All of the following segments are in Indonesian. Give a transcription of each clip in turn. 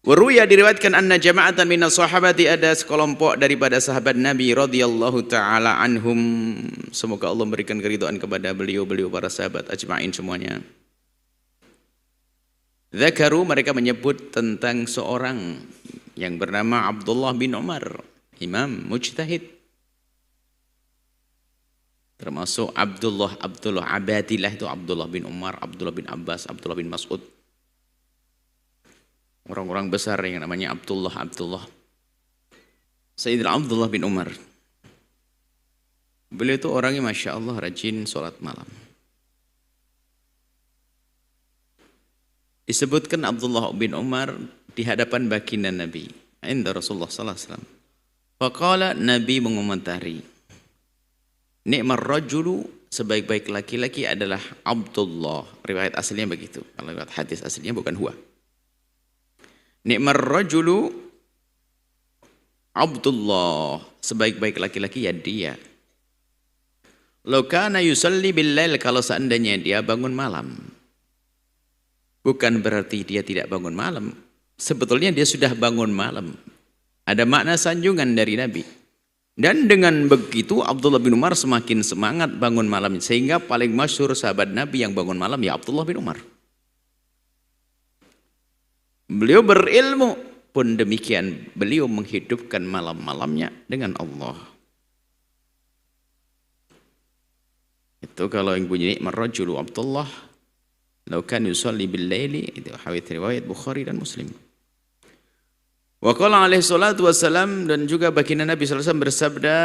Waruya diriwayatkan anna jama'atan minas sahabati, ada sekelompok daripada sahabat Nabi radhiyallahu taala anhum, semoga Allah memberikan keridhaan kepada beliau para sahabat ajma'in semuanya. Dzakaru, mereka menyebut tentang seorang yang bernama Abdullah bin Umar, imam mujtahid. Termasuk Abdullah Abadillah itu Abdullah bin Umar, Abdullah bin Abbas, Abdullah bin Mas'ud. Orang-orang besar yang namanya Abdullah. Sayyidina Abdullah bin Umar. Beliau itu orangnya Masya Allah rajin sholat malam. Disebutkan Abdullah bin Umar di hadapan baginda Nabi, inda Rasulullah sallallahu alaihi wasallam. Faqala, Nabi mengomentari, ni'mar rajulu, sebaik-baik laki-laki adalah Abdullah. Riwayat aslinya begitu. Kalau riwayat hadis aslinya bukan huwa. Ni'mar rajulu Abdullah, sebaik-baik laki-laki ya dia. Law kana yusalli bil-lail, kalau seandainya dia bangun malam. Bukan berarti dia tidak bangun malam. Sebetulnya dia sudah bangun malam. Ada makna sanjungan dari Nabi. Dan dengan begitu Abdullah bin Umar semakin semangat bangun malam. Sehingga paling masyhur sahabat Nabi yang bangun malam ya Abdullah bin Umar. Beliau berilmu pun demikian. Beliau menghidupkan malam-malamnya dengan Allah. Itu kalau yang bunyi marrajulu Abdullah law kan yusalli bil laili, itu hadits riwayat Bukhari dan Muslim. Wa qala alaihi salatu wassalam, dan juga baginda Nabi sallallahu alaihi wasallam bersabda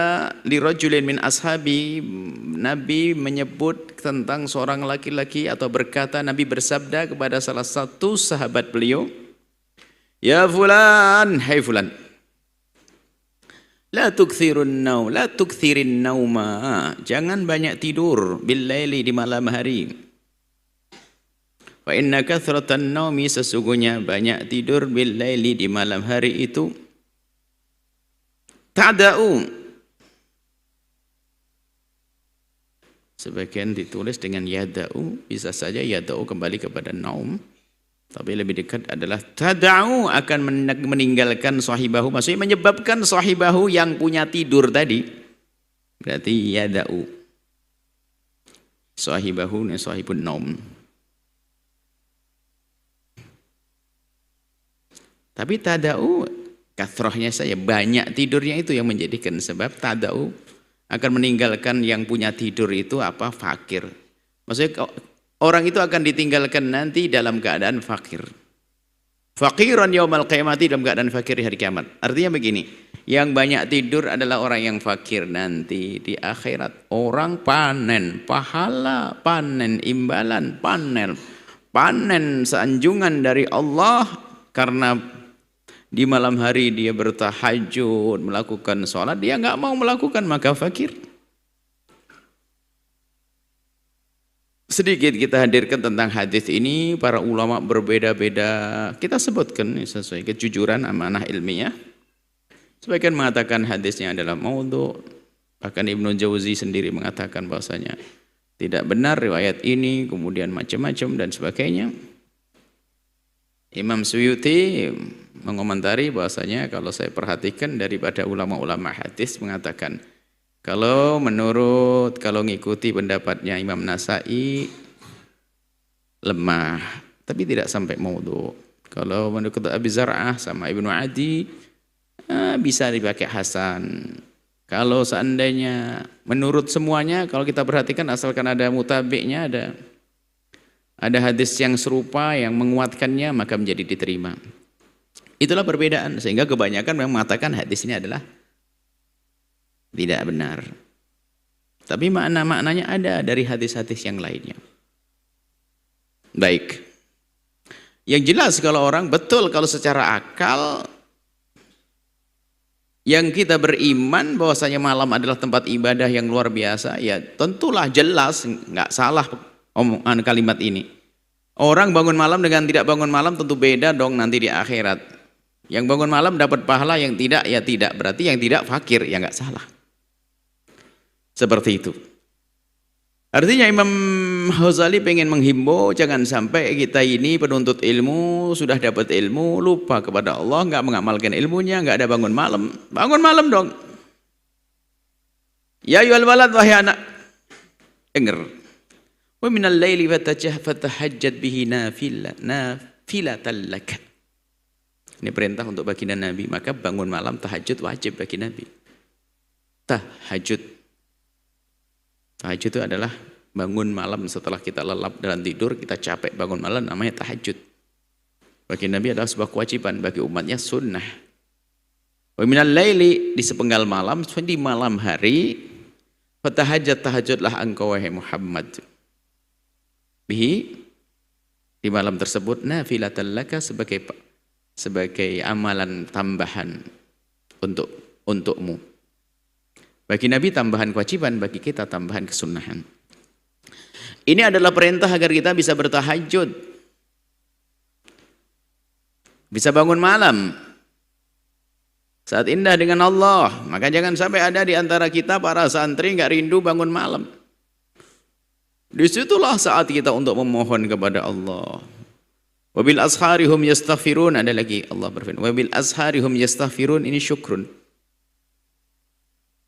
li rajulin min ashabi, Nabi menyebut tentang seorang laki-laki atau berkata, Nabi bersabda kepada salah satu sahabat beliau, ya fulan, hai fulan, la tukthirin nauma, jangan banyak tidur bil laili, di malam hari. Fa inna kathratan naumi, sesungguhnya banyak tidur bil laili, di malam hari itu ta'da'u, sebagian ditulis dengan yada'u, bisa saja yada'u kembali kepada naum, tapi lebih dekat adalah tada'u, akan meninggalkan sahibahu, maksudnya menyebabkan sahibahu yang punya tidur tadi, berarti yada'u sahibahu ni sahibun naum. Tapi tada'u, kathrahnya saya, banyak tidurnya itu yang menjadikan sebab tada'u akan meninggalkan yang punya tidur itu apa? Fakir. Maksudnya orang itu akan ditinggalkan nanti dalam keadaan fakir. Faqiran yaumal qiyamati, dalam keadaan fakir di hari kiamat. Artinya begini, yang banyak tidur adalah orang yang fakir nanti di akhirat. Orang panen pahala, panen imbalan, panen sanjungan dari Allah karena di malam hari dia bertahajud, melakukan sholat, dia nggak mau melakukan, maka fakir. Sedikit kita hadirkan tentang hadis ini, para ulama berbeda-beda. Kita sebutkan sesuai kejujuran amanah ilmiah. Sebagian mengatakan hadisnya adalah maudhu, bahkan Ibnu Jauzi sendiri mengatakan bahwasanya tidak benar riwayat ini, kemudian macam-macam dan sebagainya. Imam Suyuti mengomentari bahwasanya kalau saya perhatikan daripada ulama-ulama hadis mengatakan kalau ngikuti pendapatnya Imam Nasai lemah, tapi tidak sampai maudhu. Kalau menurut Abi Zar'ah sama Ibnu Adi bisa dipakai hasan. Kalau seandainya menurut semuanya, kalau kita perhatikan asalkan ada mutabi'nya, ada hadis yang serupa yang menguatkannya, maka menjadi diterima. Itulah perbedaan, sehingga kebanyakan memang mengatakan hadis ini adalah tidak benar. Tapi makna-maknanya ada dari hadis-hadis yang lainnya. Baik. Yang jelas kalau orang betul, kalau secara akal yang kita beriman bahwasanya malam adalah tempat ibadah yang luar biasa, ya tentulah jelas nggak salah omongan kalimat ini. Orang bangun malam dengan tidak bangun malam tentu beda dong nanti di akhirat. Yang bangun malam dapat pahala, yang tidak ya tidak. Berarti yang tidak fakir, ya nggak salah. Seperti itu. Artinya Imam Ghazali pengen menghimbau jangan sampai kita ini penuntut ilmu, sudah dapat ilmu, lupa kepada Allah, nggak mengamalkan ilmunya, nggak ada bangun malam. Bangun malam dong. Ya ayyuhal walad, wahai anak, dengar. Wa minal laili fatahajjad bihi nafilatan lak. Ini perintah untuk baginda Nabi, maka bangun malam tahajud wajib bagi Nabi. Tahajud itu adalah bangun malam setelah kita lelap dalam tidur, kita capek bangun malam, namanya tahajud. Bagi Nabi adalah sebuah kewajiban, bagi umatnya sunnah. Wa minal laili, di sepenggal malam, di malam hari, tahajudlah engkau wahai Muhammad. Bihi, di malam tersebut, nafilatan laka, sebagai amalan tambahan untukmu. Bagi Nabi tambahan kewajiban, bagi kita tambahan kesunahan. Ini adalah perintah agar kita bisa bertahajud, bisa bangun malam saat indah dengan Allah. Maka jangan sampai ada di antara kita para santri nggak rindu bangun malam. Disitulah saat kita untuk memohon kepada Allah. Wabil asharihum yastaghfirun, ada lagi Allah berfirman, wabil asharihum yastaghfirun, ini syukrun.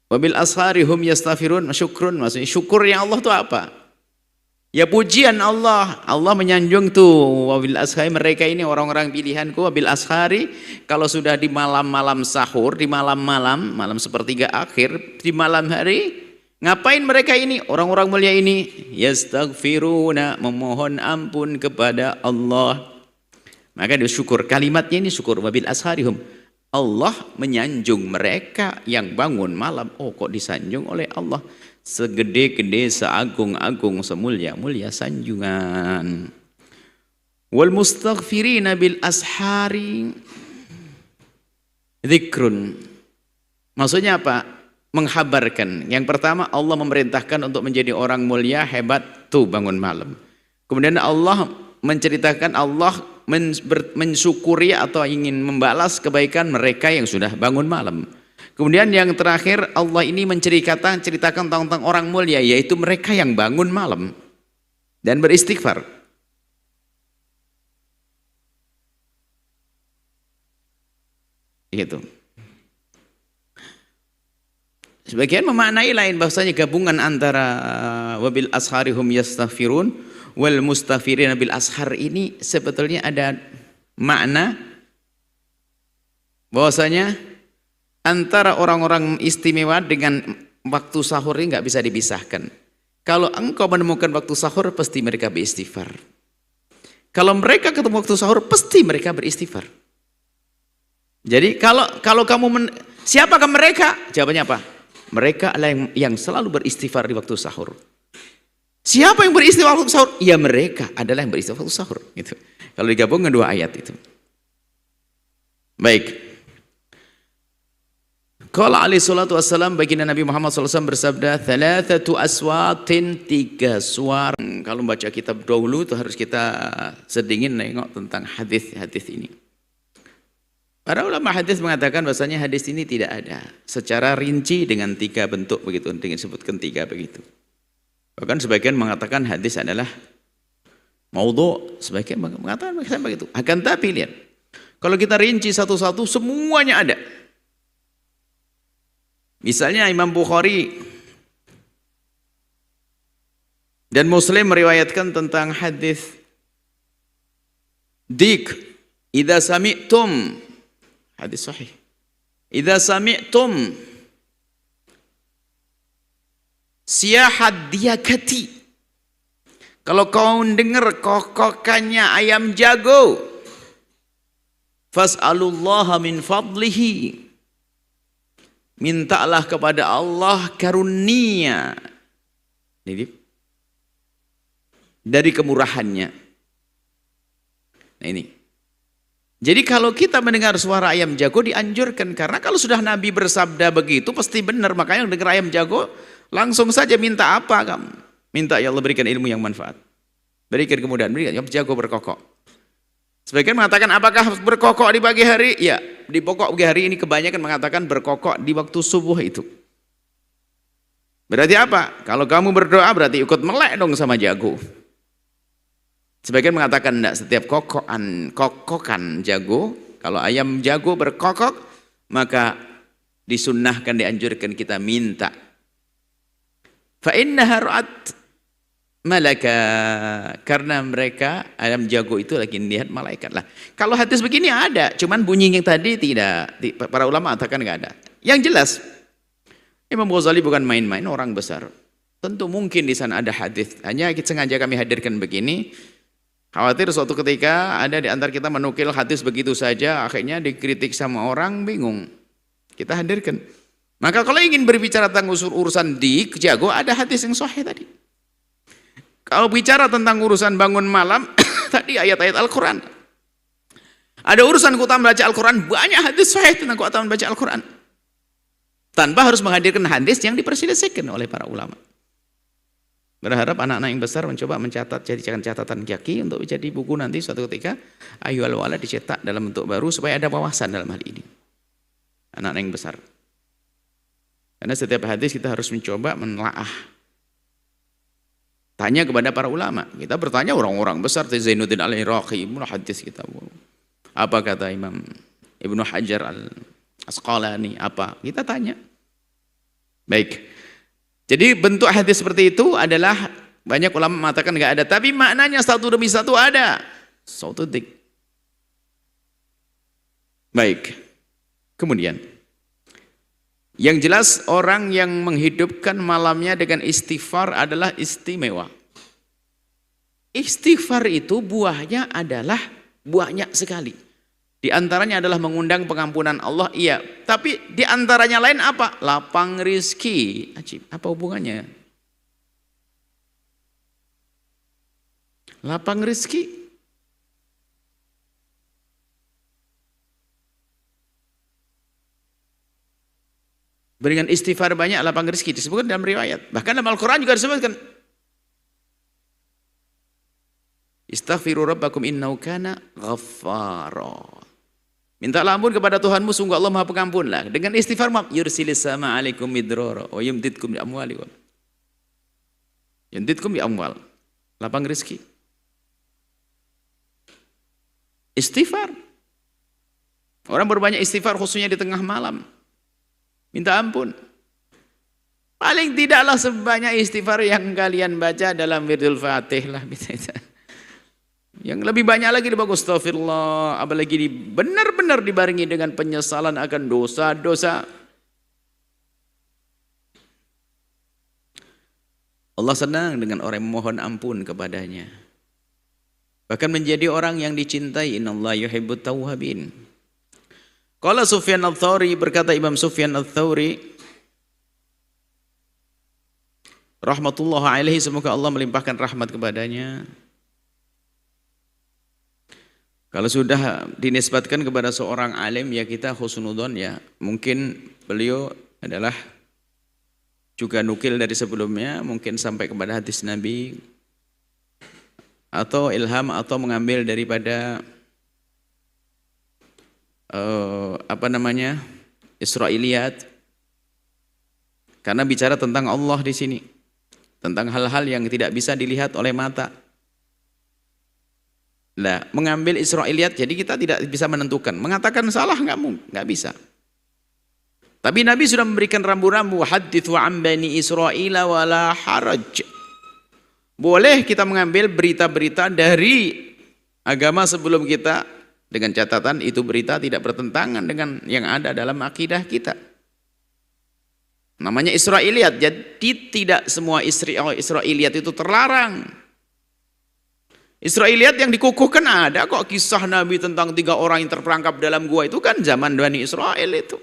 Wabil asharihum yastaghfirun, syukrun, maksudnya syukur yang Allah itu apa? Ya pujian Allah. Allah menyanjung tuh, wabil ashari, mereka ini orang-orang pilihanku. Wabil ashari, kalau sudah di malam-malam sahur, di malam-malam, malam sepertiga akhir, di malam hari, ngapain mereka ini? Orang-orang mulia ini yastaghfiruna, memohon ampun kepada Allah. Maka dia syukur, kalimatnya ini syukur. Wabil asharihum, Allah menyanjung mereka yang bangun malam. Oh, kok disanjung oleh Allah? Segede-gede, seagung-agung, semulia-mulia sanjungan. Wal mustaghfirina bil ashari dzikrun. Maksudnya apa? Menghabarkan. Yang pertama, Allah memerintahkan untuk menjadi orang mulia, hebat, tuh bangun malam. Kemudian Allah menceritakan, Allah mensyukuri atau ingin membalas kebaikan mereka yang sudah bangun malam. Kemudian yang terakhir, Allah ini menceritakan tentang orang mulia, yaitu mereka yang bangun malam dan beristighfar. Gitu. Sebagian memaknai lain, bahwasanya gabungan antara wabil asharihum yastaghfirun wal mustaghfirina bil ashar ini sebetulnya ada makna bahwasanya antara orang-orang istimewa dengan waktu sahur ini nggak bisa dipisahkan. Kalau engkau menemukan waktu sahur, pasti mereka beristighfar. Kalau mereka ketemu waktu sahur, pasti mereka beristighfar. Jadi kalau kamu siapakah mereka? Jawabannya apa? Mereka adalah yang selalu beristighfar di waktu sahur. Siapa yang beristighfar waktu sahur? Ya mereka adalah yang beristighfar waktu sahur. Gitu. Kalau digabungkan dua ayat itu. Baik. Qala alaihi salatu wassalam, baginda Nabi Muhammad SAW bersabda, thalathatu aswatin, 3 suara. Kalau baca kitab dahulu itu harus kita sedingin nengok tentang hadis-hadis ini. Para ulama hadis mengatakan bahasanya hadis ini tidak ada secara rinci dengan 3 bentuk begitu, dengan disebutkan 3 begitu. Bahkan sebagian mengatakan hadis adalah maudhu, sebagian mengatakan begitu. Akan tapi lihat, kalau kita rinci satu-satu semuanya ada. Misalnya Imam Bukhari dan Muslim meriwayatkan tentang hadis dik, idza sami'tum, hadis sahih, idza sami'tum siyahat diyakati, kalau kau dengar kokokannya ayam jago, fas'alullaha min fadlihi, mintalah kepada Allah karunia dari kemurahannya. Nah ini. Jadi kalau kita mendengar suara ayam jago dianjurkan, karena kalau sudah Nabi bersabda begitu pasti benar. Makanya dengar ayam jago langsung saja minta apa kamu? Minta ya Allah berikan ilmu yang manfaat, berikan kemudahan, berikan ayam jago berkokok. Sebagian mengatakan apakah berkokok di pagi hari? Ya, di pokok pagi hari ini kebanyakan mengatakan berkokok di waktu subuh itu. Berarti apa? Kalau kamu berdoa berarti ikut melek dong sama jago. Sebagian mengatakan tidak, setiap kokokan jago, kalau ayam jago berkokok, maka disunnahkan, dianjurkan kita minta. Fa innaha ra'at malaka, karena mereka ayam jago itu lagi lihat malaikat lah. Kalau hadis begini ada, cuman bunyi yang tadi tidak. Para ulama mengatakan nggak ada. Yang jelas Imam Ghazali bukan main-main, orang besar. Tentu mungkin di sana ada hadis. Hanya sengaja kami hadirkan begini. Khawatir suatu ketika ada di antara kita menukil hadis begitu saja, akhirnya dikritik sama orang, bingung. Kita hadirkan. Maka kalau ingin berbicara tentang urusan di jago, ada hadis yang sahih tadi. Kalau bicara tentang urusan bangun malam, tadi ayat-ayat Al-Quran. Ada urusan keutamaan baca Al-Quran, banyak hadis sahih tentang keutamaan baca Al-Quran. Tanpa harus menghadirkan hadis yang diperselisihkan oleh para ulama. Berharap anak-anak yang besar mencoba mencatat, jadikan catatan kaki untuk jadi buku nanti suatu ketika. Ayu al-wala dicetak dalam bentuk baru supaya ada wawasan dalam hal ini. Anak-anak yang besar. Karena setiap hadis kita harus mencoba menelaah. Tanya kepada para ulama. Kita bertanya orang-orang besar, Zainuddin al-Iraqi, hadis kita. Apa kata Imam Ibnu Hajar al-Asqalani, apa? Kita tanya. Baik. Jadi bentuk hadis seperti itu adalah banyak ulama mengatakan nggak ada, tapi maknanya satu demi satu ada. Satu dik. Baik. Kemudian yang jelas orang yang menghidupkan malamnya dengan istighfar adalah istimewa. Istighfar itu buahnya adalah banyak sekali. Di antaranya adalah mengundang pengampunan Allah, iya. Tapi di antaranya lain apa? Lapang rizki. Ajib, apa hubungannya? Lapang rizki. Dengan istighfar banyak, lapang rizki. Disebutkan dalam riwayat. Bahkan dalam Al-Quran juga disebutkan. Istaghfiru rabbakum innahu kana ghaffara. Mintalah ampun kepada Tuhanmu, sungguh Allah Maha Pengampun lah. Dengan istighfar yursilis sama alaikum midrara wa yumditkum bi amwali wa yumditkum bi amwal. Lapang rezeki. Istighfar. Orang berbanyak istighfar khususnya di tengah malam. Minta ampun. Paling tidaklah sebanyak istighfar yang kalian baca dalam wirdul Fatih lah. Yang lebih banyak lagi dibagus astagfirullah, apalagi benar-benar dibarengi dengan penyesalan akan dosa-dosa. Allah senang dengan orang yang memohon ampun kepadanya. Bahkan menjadi orang yang dicintai. Innallaha yuhibbut tawwabin. Qala Sufyan ats-Tsauri, berkata Imam Sufyan ats-Tsauri rahmatullah alaihi, semoga Allah melimpahkan rahmat kepadanya. Kalau sudah dinisbatkan kepada seorang alim, ya kita husnudon, ya mungkin beliau adalah juga nukil dari sebelumnya, mungkin sampai kepada hadis Nabi atau ilham atau mengambil daripada Israiliyat, karena bicara tentang Allah di sini, tentang hal-hal yang tidak bisa dilihat oleh mata. Nah, mengambil Israiliyat, jadi kita tidak bisa menentukan. Mengatakan salah nggak bisa. Tapi Nabi sudah memberikan rambu-rambu, hadits wa an bani Israila wala haraj. Boleh kita mengambil berita-berita dari agama sebelum kita, dengan catatan itu berita tidak bertentangan dengan yang ada dalam akidah kita. Namanya Israiliyat. Jadi tidak semua Israiliyat itu terlarang. Israiliyat yang dikukuhkan ada kok, kisah Nabi tentang 3 orang yang terperangkap dalam gua, itu kan zaman Bani Israel itu.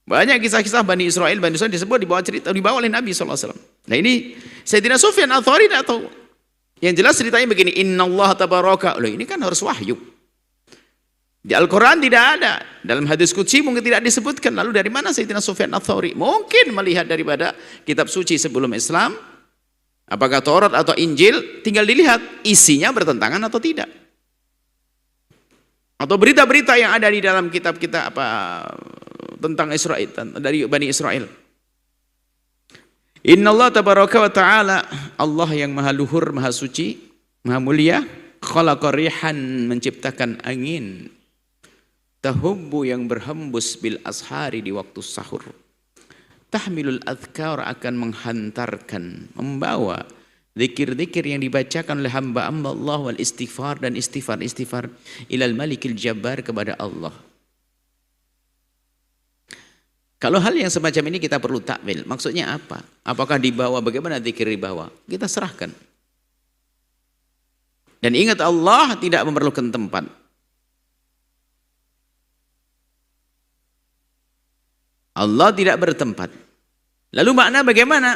Banyak kisah-kisah Bani Israel disebut dibawa oleh Nabi SAW. Nah ini Sayyidina Sufyan ats-Tsauri atau yang jelas ceritanya begini, innallaha tabaraka. Loh, ini kan harus wahyu. Di Al-Quran tidak ada, dalam hadis qudsi mungkin tidak disebutkan. Lalu dari mana Sayyidina Sufyan ats-Tsauri? Mungkin melihat daripada kitab suci sebelum Islam. Apakah Taurat atau Injil, tinggal dilihat isinya bertentangan atau tidak. Atau berita-berita yang ada di dalam kitab-kitab tentang Israel, dari Bani Israel. Innallaha tabaraka wa ta'ala, Allah yang maha luhur, maha suci, maha mulia, khalaqa rihan, menciptakan angin, tahubbu yang berhembus bil ashari di waktu sahur, tahmilul adhkar akan menghantarkan, membawa zikir-zikir yang dibacakan oleh hamba-hamba Allah, wal istighfar dan istighfar ilal malikil jabbar, kepada Allah. Kalau hal yang semacam ini kita perlu takwil. Maksudnya apa? Apakah dibawa, bagaimana zikir dibawa? Kita serahkan. Dan ingat, Allah tidak memerlukan tempat. Allah tidak bertempat. Lalu makna bagaimana?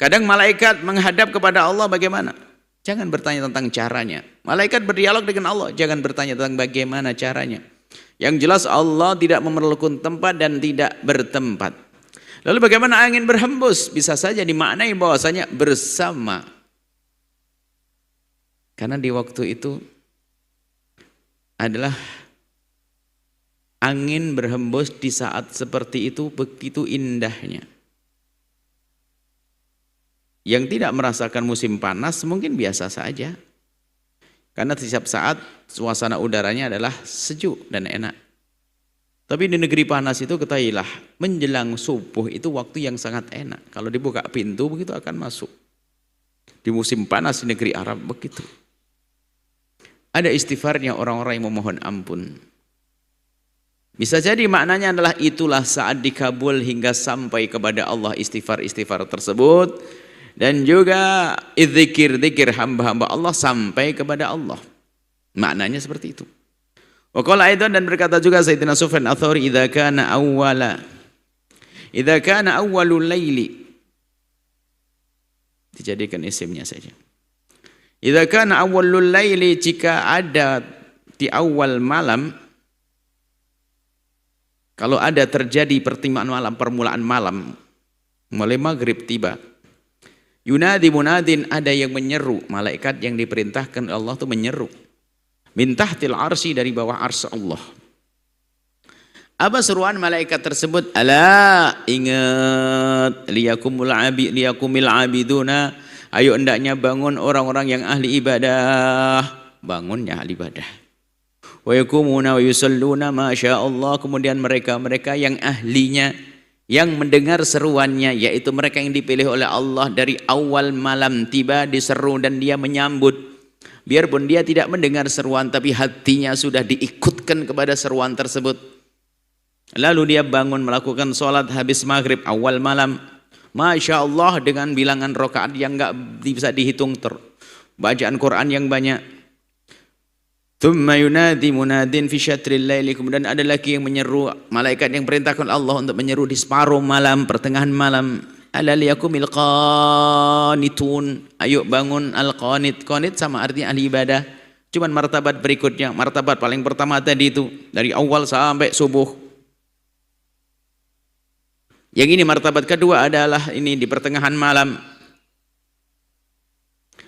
Kadang malaikat menghadap kepada Allah bagaimana? Jangan bertanya tentang caranya. Malaikat berdialog dengan Allah, jangan bertanya tentang bagaimana caranya. Yang jelas Allah tidak memerlukan tempat dan tidak bertempat. Lalu bagaimana angin berhembus? Bisa saja dimaknai bahwasanya bersama. Karena di waktu itu adalah angin berhembus di saat seperti itu begitu indahnya. Yang tidak merasakan musim panas mungkin biasa saja. Karena setiap saat suasana udaranya adalah sejuk dan enak. Tapi di negeri panas itu ketahuilah, menjelang subuh itu waktu yang sangat enak. Kalau dibuka pintu begitu akan masuk. Di musim panas di negeri Arab begitu. Ada istighfarnya orang-orang yang memohon ampun. Bisa jadi maknanya adalah itulah saat dikabul hingga sampai kepada Allah istighfar-istighfar tersebut. Dan juga zikir-zikir hamba-hamba Allah sampai kepada Allah. Maknanya seperti itu. Wa qala aidan, dan berkata juga Sayyidina Sufyan Ats-Tsauri, idza kana awwalul laili, dijadikan isimnya saja. Idza kana awwalul laili, jika ada di awal malam, kalau ada terjadi pertimaan malam, permulaan malam, mulai maghrib tiba, yunadi munadin, ada yang menyeru, malaikat yang diperintahkan Allah itu menyeru, min tahtil arsy, dari bawah arsy Allah. Apa seruan malaikat tersebut? Ala, ingat, liyakumil abiduna, ayo hendaknya bangun orang-orang yang ahli ibadah, bangunnya ahli ibadah. Wa yakumuna wa yusalluna masya Allah, kemudian mereka yang ahlinya, yang mendengar seruannya, yaitu mereka yang dipilih oleh Allah dari awal malam tiba diseru dan dia menyambut. Biarpun dia tidak mendengar seruan, tapi hatinya sudah diikutkan kepada seruan tersebut. Lalu dia bangun melakukan sholat habis maghrib awal malam. Masya Allah, dengan bilangan rakaat yang enggak bisa dihitung, bacaan Quran yang banyak. Thumma yunadi munadin fi syatril laili, kemudian ada lagi yang menyeru, malaikat yang perintahkan Allah untuk menyeru di separuh malam, pertengahan malam. Ala liyakumil qanitun, ayo bangun al-qanit. Qanit sama artinya ahli ibadah. Cuman martabat berikutnya, martabat paling pertama tadi itu dari awal sampai subuh. Yang ini martabat kedua adalah ini di pertengahan malam.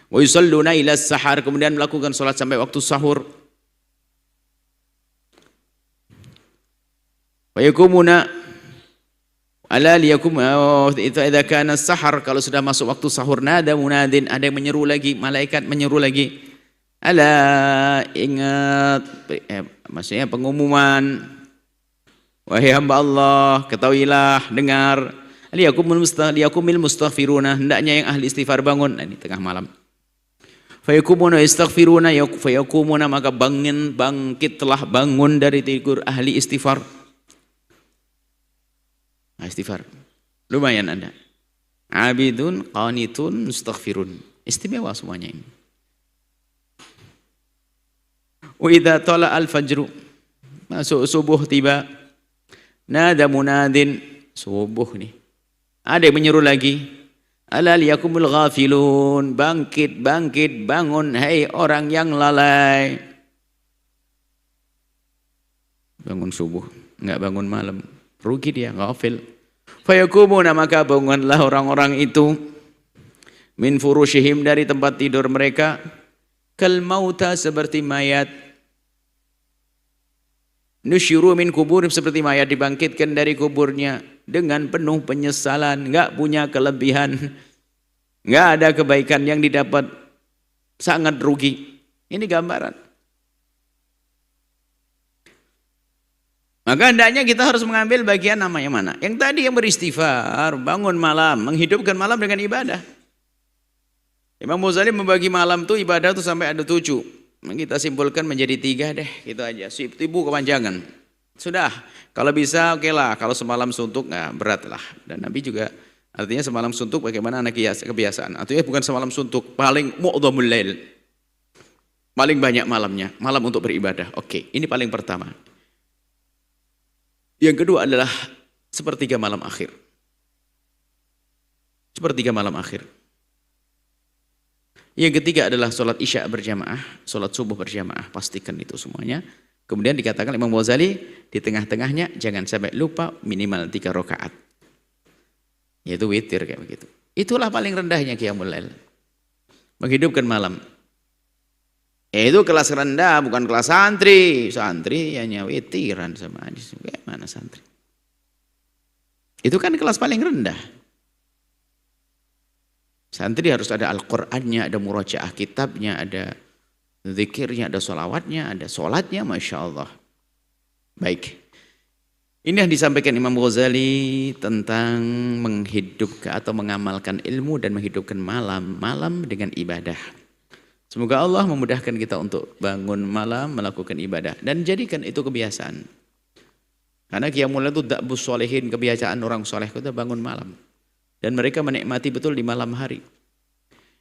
Wa yusalluna ila sahar, kemudian melakukan salat sampai waktu sahur. Wa yakumuna ala liyakum, itu idza kana sahar, kalau sudah masuk waktu sahur, nada munadin, ada yang menyeru lagi, malaikat menyeru lagi. Ala, ingat, maksudnya pengumuman, wahai hamba Allah, ketahuilah, dengar, liyakumil mustaghfiruna, hendaknya yang ahli istighfar bangun. Nah, ini tengah malam. Fayakumuna istaghfiruna, fayakumuna, maka bangkitlah, bangun dari tidur ahli istighfar. Istighfar, lumayan Anda. Abidun, qanitun, mustaghfirun, istimewa semuanya ini. Wa idza tala al-fajru, masuk subuh tiba, nada munadin, subuh nih. Ada yang menyeru lagi, ala liyakumul ghafilun, bangkit, bangun, hai orang yang lalai. Bangun subuh, enggak bangun malam, rugi dia, ghafil. Fayakumuna, maka bangunlah orang-orang itu, min furushihim, dari tempat tidur mereka, kal mauta, seperti mayat, nusyiru min kuburim, seperti mayat dibangkitkan dari kuburnya, dengan penuh penyesalan, nggak punya kelebihan, nggak ada kebaikan yang didapat, sangat rugi. Ini gambaran. Maka hendaknya kita harus mengambil bagian namanya mana. Yang tadi yang beristighfar, bangun malam, menghidupkan malam dengan ibadah. Imam Ghazali membagi malam itu ibadah itu sampai ada 7. Kita simpulkan menjadi 3 deh, gitu aja. Sibuk kepanjangan. Sudah, kalau bisa oke lah. Kalau semalam suntuk nggak berat lah. Dan Nabi juga artinya semalam suntuk bagaimana anak kebiasaan. Artinya bukan semalam suntuk, paling mu'dhamul lail. Paling banyak malamnya, malam untuk beribadah. Oke, ini paling pertama. Yang kedua adalah sepertiga malam akhir. Sepertiga malam akhir. Yang ketiga adalah sholat isya berjamaah, sholat subuh berjamaah. Pastikan itu semuanya. Kemudian dikatakan Imam Ghazali di tengah-tengahnya jangan sampai lupa minimal 3 rakaat. Yaitu witir kayak begitu. Itulah paling rendahnya qiyamul lail. Menghidupkan malam. Itu kelas rendah, bukan kelas santri. Santri hanya witiran sama hadis. Bagaimana santri? Itu kan kelas paling rendah. Santri harus ada Al-Qur'annya, ada murajaah kitabnya, ada zikirnya, ada sholawatnya, ada sholatnya, Masya Allah. Baik. Ini yang disampaikan Imam Ghazali tentang menghidupkan atau mengamalkan ilmu dan menghidupkan malam dengan ibadah. Semoga Allah memudahkan kita untuk bangun malam melakukan ibadah dan jadikan itu kebiasaan. Karena qiyamul lail itu da'bus sholihin, kebiasaan orang soleh kita bangun malam. Dan mereka menikmati betul di malam hari.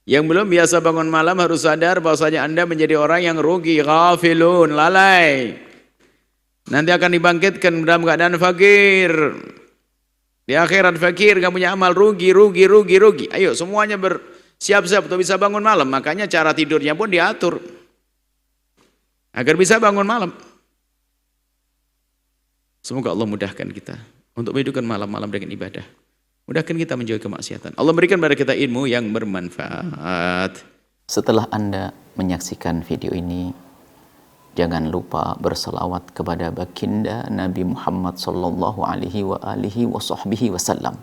Yang belum biasa bangun malam harus sadar bahwasanya Anda menjadi orang yang rugi, ghafilun, lalai. Nanti akan dibangkitkan dalam keadaan fakir. Di akhirat fakir, gak punya amal, rugi. Ayo semuanya siap-siap untuk bisa bangun malam. Makanya cara tidurnya pun diatur agar bisa bangun malam. Semoga Allah mudahkan kita untuk menghidupkan malam-malam dengan ibadah. Mudahkan kita menjauhi kemaksiatan. Allah berikan kepada kita ilmu yang bermanfaat. Setelah Anda menyaksikan video ini, jangan lupa berselawat kepada baginda Nabi Muhammad sallallahu alaihi wa alihi wa sahbihi wasallam.